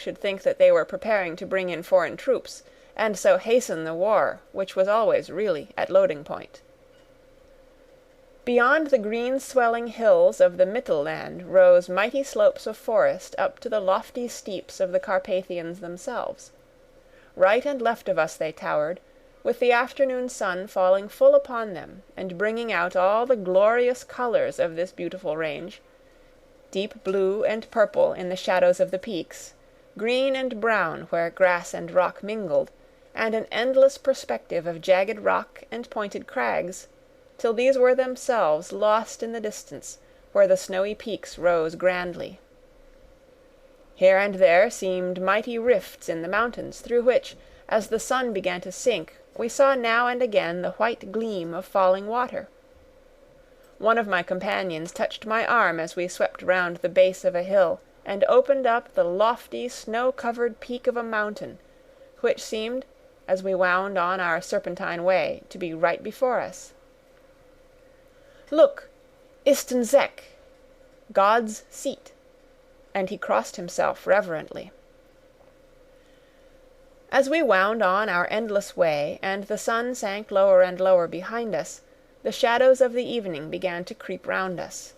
should think that they were preparing to bring in foreign troops, and so hasten the war, which was always really at loading point. Beyond the green swelling hills of the Mittelland rose mighty slopes of forest up to the lofty steeps of the Carpathians themselves. Right and left of us they towered, with the afternoon sun falling full upon them and bringing out all the glorious colours of this beautiful range, deep blue and purple in the shadows of the peaks, green and brown where grass and rock mingled, and an endless perspective of jagged rock and pointed crags, till these were themselves lost in the distance, where the snowy peaks rose grandly. Here and there seemed mighty rifts in the mountains, through which, as the sun began to sink, we saw now and again the white gleam of falling water. One of my companions touched my arm as we swept round the base of a hill and opened up the lofty snow-covered peak of a mountain, which seemed, as we wound on our serpentine way, to be right before us. "Look, Istenzek, God's seat," and he crossed himself reverently. As we wound on our endless way, and the sun sank lower and lower behind us, the shadows of the evening began to creep round us.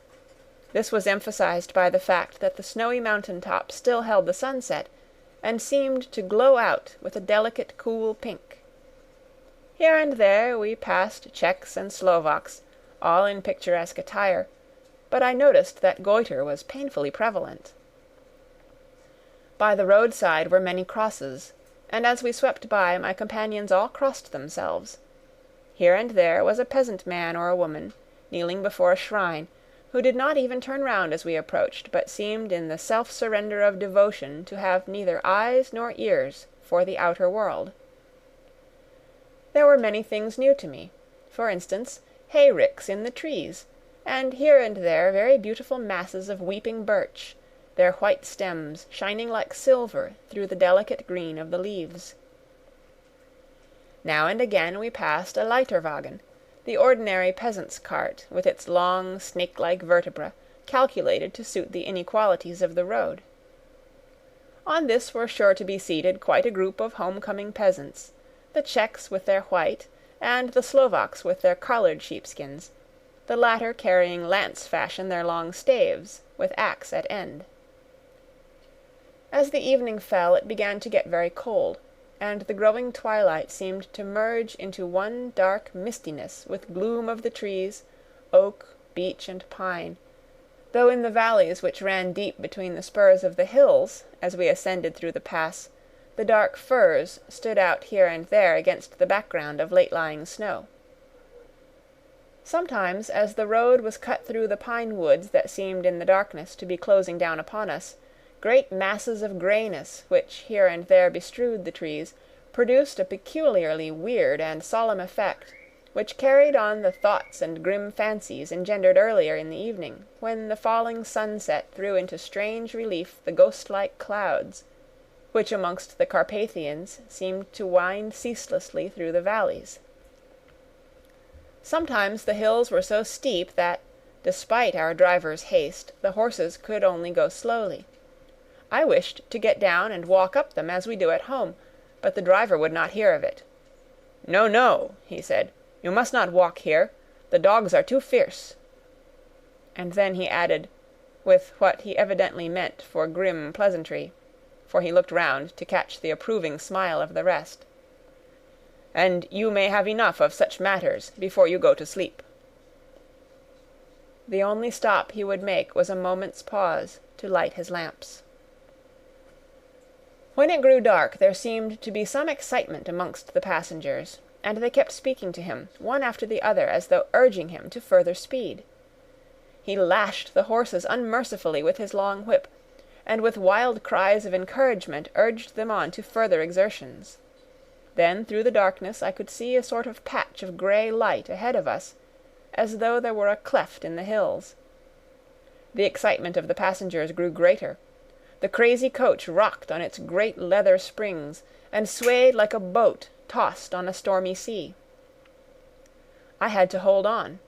This was emphasized by the fact that the snowy mountain top still held the sunset, and seemed to glow out with a delicate cool pink. Here and there we passed Czechs and Slovaks, all in picturesque attire, but I noticed that goitre was painfully prevalent. By the roadside were many crosses, and as we swept by my companions all crossed themselves. Here and there was a peasant man or a woman, kneeling before a shrine, who did not even turn round as we approached, but seemed in the self-surrender of devotion to have neither eyes nor ears for the outer world. There were many things new to me. For instance, hay-ricks in the trees, and here and there very beautiful masses of weeping birch, their white stems shining like silver through the delicate green of the leaves. Now and again we passed a Leiterwagen, the ordinary peasant's cart, with its long, snake-like vertebra, calculated to suit the inequalities of the road. On this were sure to be seated quite a group of home-coming peasants, the Czechs with their white, and the Slovaks with their coloured sheepskins, the latter carrying lance-fashion their long staves, with axe at end. As the evening fell it began to get very cold, and the growing twilight seemed to merge into one dark mistiness with gloom of the trees, oak, beech, and pine, though in the valleys which ran deep between the spurs of the hills, as we ascended through the pass, the dark firs stood out here and there against the background of late-lying snow. Sometimes, as the road was cut through the pine woods that seemed in the darkness to be closing down upon us, great masses of greyness, which here and there bestrewed the trees, produced a peculiarly weird and solemn effect, which carried on the thoughts and grim fancies engendered earlier in the evening, when the falling sunset threw into strange relief the ghost-like clouds, which amongst the Carpathians seemed to wind ceaselessly through the valleys. Sometimes the hills were so steep that, despite our driver's haste, the horses could only go slowly. I wished to get down and walk up them as we do at home, but the driver would not hear of it. "No, no," he said, "you must not walk here. The dogs are too fierce." And then he added, with what he evidently meant for grim pleasantry, for he looked round to catch the approving smile of the rest, "And you may have enough of such matters before you go to sleep." The only stop he would make was a moment's pause to light his lamps. When it grew dark there seemed to be some excitement amongst the passengers, and they kept speaking to him, one after the other, as though urging him to further speed. He lashed the horses unmercifully with his long whip, and with wild cries of encouragement urged them on to further exertions. Then through the darkness I could see a sort of patch of grey light ahead of us, as though there were a cleft in the hills. The excitement of the passengers grew greater. The crazy coach rocked on its great leather springs, and swayed like a boat tossed on a stormy sea. I had to hold on.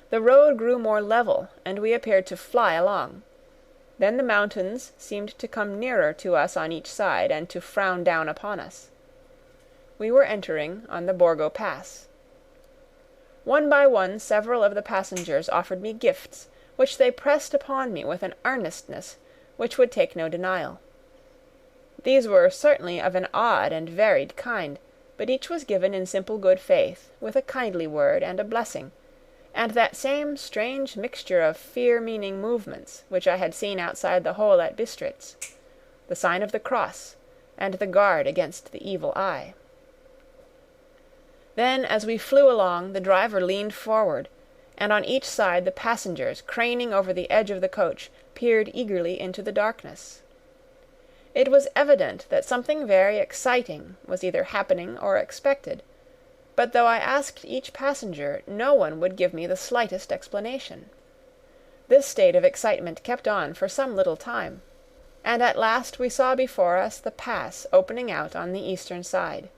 The road grew more level, and we appeared to fly along. Then the mountains seemed to come nearer to us on each side and to frown down upon us. We were entering on the Borgo Pass. One by one several of the passengers offered me gifts, which they pressed upon me with an earnestness which would take no denial. These were certainly of an odd and varied kind, but each was given in simple good faith, with a kindly word and a blessing, and that same strange mixture of fear-meaning movements which I had seen outside the hole at Bistritz, the sign of the cross, and the guard against the evil eye. Then, as we flew along, the driver leaned forward, and on each side the passengers, craning over the edge of the coach, peered eagerly into the darkness. It was evident that something very exciting was either happening or expected, but though I asked each passenger, no one would give me the slightest explanation. This state of excitement kept on for some little time, and at last we saw before us the pass opening out on the eastern side.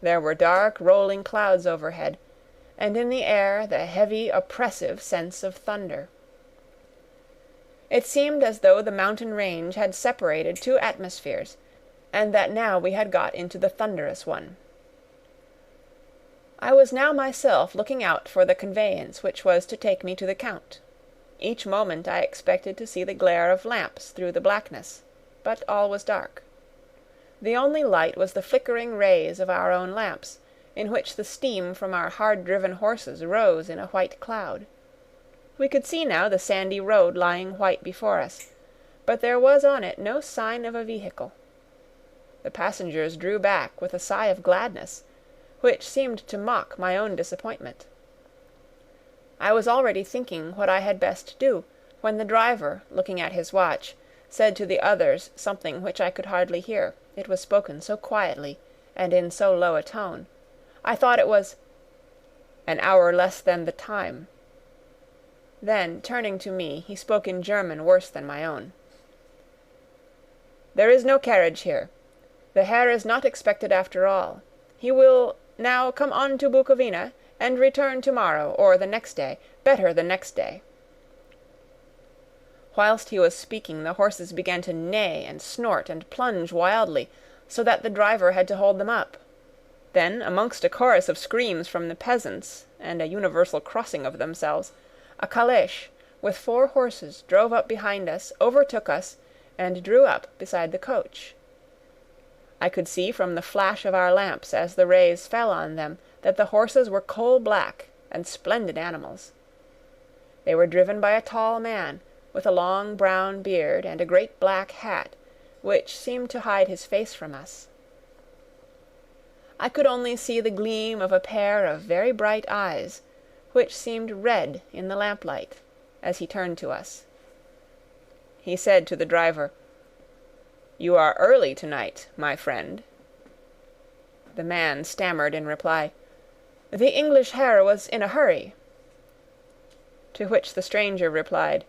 There were dark rolling clouds overhead, and in the air the heavy, oppressive sense of thunder. It seemed as though the mountain range had separated two atmospheres, and that now we had got into the thunderous one. I was now myself looking out for the conveyance which was to take me to the Count. Each moment I expected to see the glare of lamps through the blackness, but all was dark. The only light was the flickering rays of our own lamps, in which the steam from our hard-driven horses rose in a white cloud. We could see now the sandy road lying white before us, but there was on it no sign of a vehicle. The passengers drew back with a sigh of gladness, which seemed to mock my own disappointment. I was already thinking what I had best do, when the driver, looking at his watch, said to the others something which I could hardly hear, it was spoken so quietly, and in so low a tone. I thought it was, "An hour less than the time." Then, turning to me, he spoke in German worse than my own. "There is no carriage here. The Herr is not expected after all. He will now come on to Bukovina, and return to-morrow, or the next day, better the next day." Whilst he was speaking, the horses began to neigh and snort and plunge wildly, so that the driver had to hold them up. Then, amongst a chorus of screams from the peasants, and a universal crossing of themselves, a calèche, with 4 horses, drove up behind us, overtook us, and drew up beside the coach. I could see from the flash of our lamps as the rays fell on them that the horses were coal-black and splendid animals. They were driven by a tall man, with a long brown beard and a great black hat, which seemed to hide his face from us. I could only see the gleam of a pair of very bright eyes, which seemed red in the lamplight, as he turned to us. He said to the driver, "You are early tonight, my friend." The man stammered in reply, "The English Herr was in a hurry." To which the stranger replied,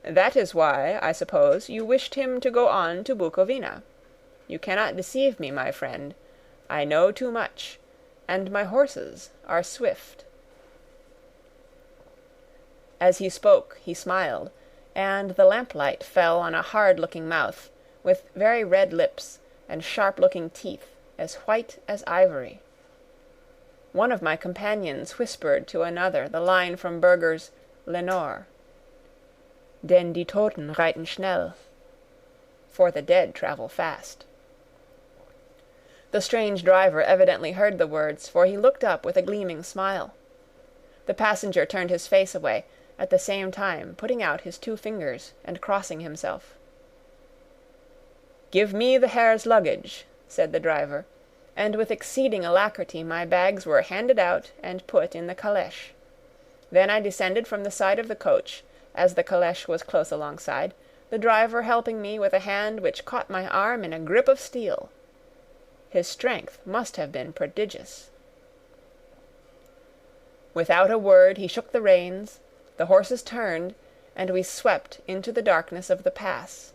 "That is why, I suppose, you wished him to go on to Bukovina. You cannot deceive me, my friend. I know too much, and my horses are swift." As he spoke, he smiled, and the lamplight fell on a hard-looking mouth, with very red lips and sharp-looking teeth, as white as ivory. One of my companions whispered to another the line from Burger's Lenore, "Denn die Toten reiten schnell," for the dead travel fast. The strange driver evidently heard the words, for he looked up with a gleaming smile. The passenger turned his face away, at the same time putting out his 2 fingers and crossing himself. "Give me the Herr's luggage," said the driver, and with exceeding alacrity my bags were handed out and put in the calèche. Then I descended from the side of the coach, as the calèche was close alongside, the driver helping me with a hand which caught my arm in a grip of steel. His strength must have been prodigious. Without a word he shook the reins, the horses turned, and we swept into the darkness of the pass.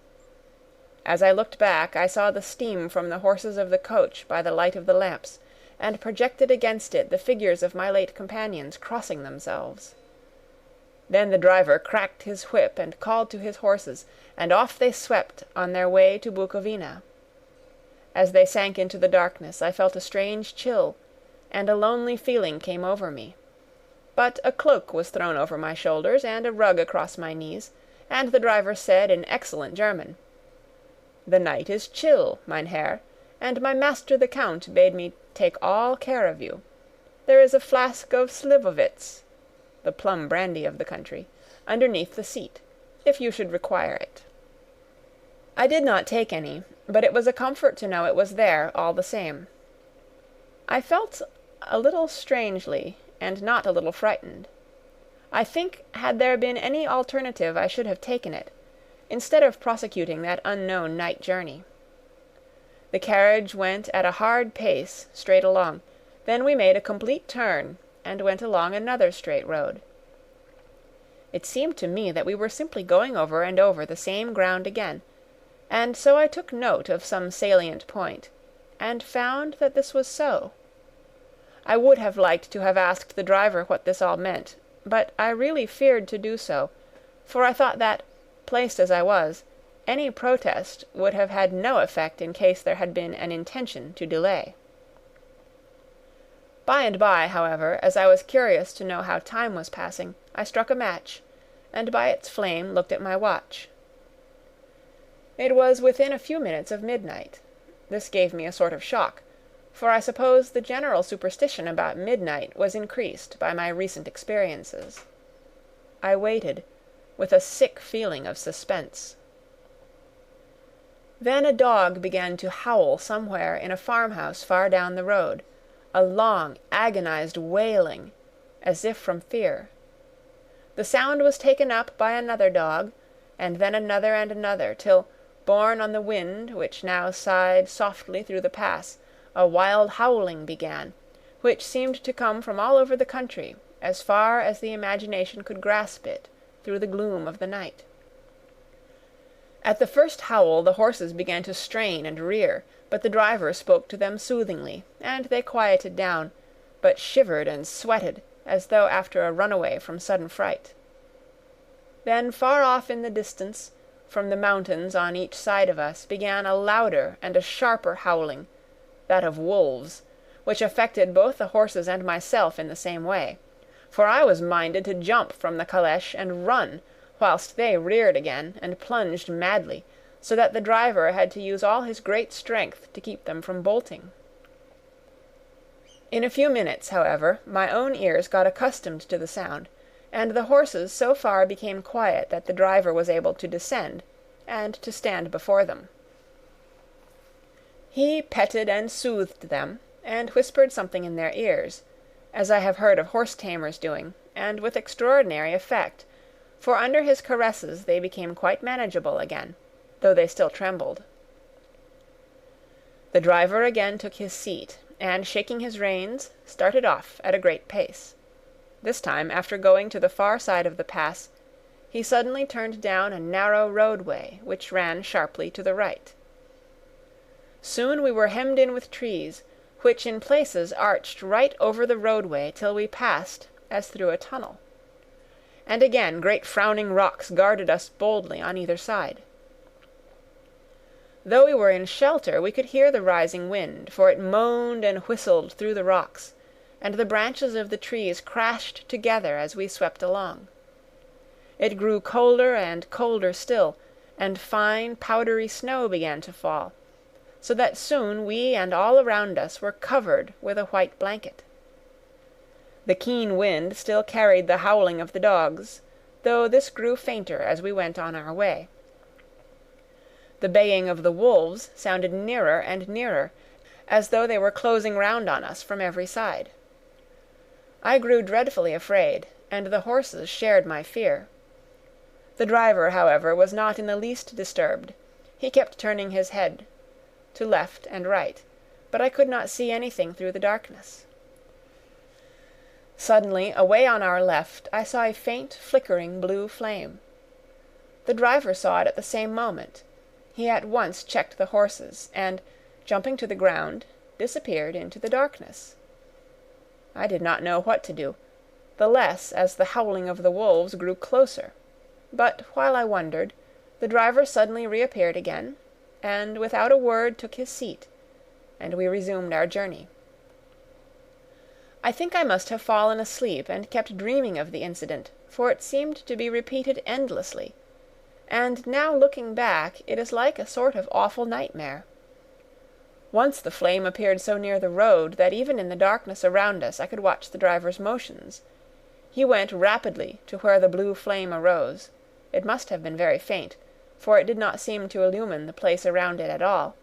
As I looked back, I saw the steam from the horses of the coach by the light of the lamps, and projected against it the figures of my late companions crossing themselves. Then the driver cracked his whip and called to his horses, and off they swept on their way to Bukovina. As they sank into the darkness, I felt a strange chill, and a lonely feeling came over me. But a cloak was thrown over my shoulders and a rug across my knees, and the driver said in excellent German, "The night is chill, mein Herr, and my master the Count bade me take all care of you. There is a flask of Slivovitz," the plum brandy of the country, "underneath the seat, if you should require it." I did not take any, but it was a comfort to know it was there all the same. I felt a little strangely, and not a little frightened. I think had there been any alternative I should have taken it, instead of prosecuting that unknown night journey. The carriage went at a hard pace straight along, then we made a complete turn, and went along another straight road. It seemed to me that we were simply going over and over the same ground again, and so I took note of some salient point, and found that this was so. I would have liked to have asked the driver what this all meant, but I really feared to do so, for I thought that, placed as I was, any protest would have had no effect in case there had been an intention to delay. By and by, however, as I was curious to know how time was passing, I struck a match, and by its flame looked at my watch. It was within a few minutes of midnight. This gave me a sort of shock, for I suppose the general superstition about midnight was increased by my recent experiences. I waited, with a sick feeling of suspense. Then a dog began to howl somewhere in a farmhouse far down the road, a long, agonized wailing, as if from fear. The sound was taken up by another dog, and then another and another, till, borne on the wind, which now sighed softly through the pass, a wild howling began, which seemed to come from all over the country, as far as the imagination could grasp it, through the gloom of the night. At the first howl the horses began to strain and rear, but the driver spoke to them soothingly, and they quieted down, but shivered and sweated, as though after a runaway from sudden fright. Then far off in the distance, from the mountains on each side of us, began a louder and a sharper howling, that of wolves, which affected both the horses and myself in the same way, for I was minded to jump from the calèche and run, whilst they reared again and plunged madly, so that the driver had to use all his great strength to keep them from bolting. In a few minutes, however, my own ears got accustomed to the sound, and the horses so far became quiet that the driver was able to descend, and to stand before them. He petted and soothed them, and whispered something in their ears, as I have heard of horse-tamers doing, and with extraordinary effect, for under his caresses they became quite manageable again, though they still trembled. The driver again took his seat, and shaking his reins, started off at a great pace. This time, after going to the far side of the pass, he suddenly turned down a narrow roadway which ran sharply to the right. Soon we were hemmed in with trees, which in places arched right over the roadway till we passed as through a tunnel. And again great frowning rocks guarded us boldly on either side. Though we were in shelter, we could hear the rising wind, for it moaned and whistled through the rocks, and the branches of the trees crashed together as we swept along. It grew colder and colder still, and fine powdery snow began to fall, so that soon we and all around us were covered with a white blanket. The keen wind still carried the howling of the dogs, though this grew fainter as we went on our way. The baying of the wolves sounded nearer and nearer, as though they were closing round on us from every side. I grew dreadfully afraid, and the horses shared my fear. The driver, however, was not in the least disturbed. He kept turning his head to left and right, but I could not see anything through the darkness. Suddenly, away on our left, I saw a faint, flickering blue flame. The driver saw it at the same moment. He at once checked the horses, and, jumping to the ground, disappeared into the darkness. I did not know what to do. the less as the howling of the wolves grew closer. But while I wondered, the driver suddenly reappeared again, and without a word took his seat, and we resumed our journey. I think I must have fallen asleep and kept dreaming of the incident, for it seemed to be repeated endlessly, and now looking back it is like a sort of awful nightmare. Once the flame appeared so near the road that even in the darkness around us I could watch the driver's motions. He went rapidly to where the blue flame arose. It must have been very faint, for it did not seem to illumine the place around it at all,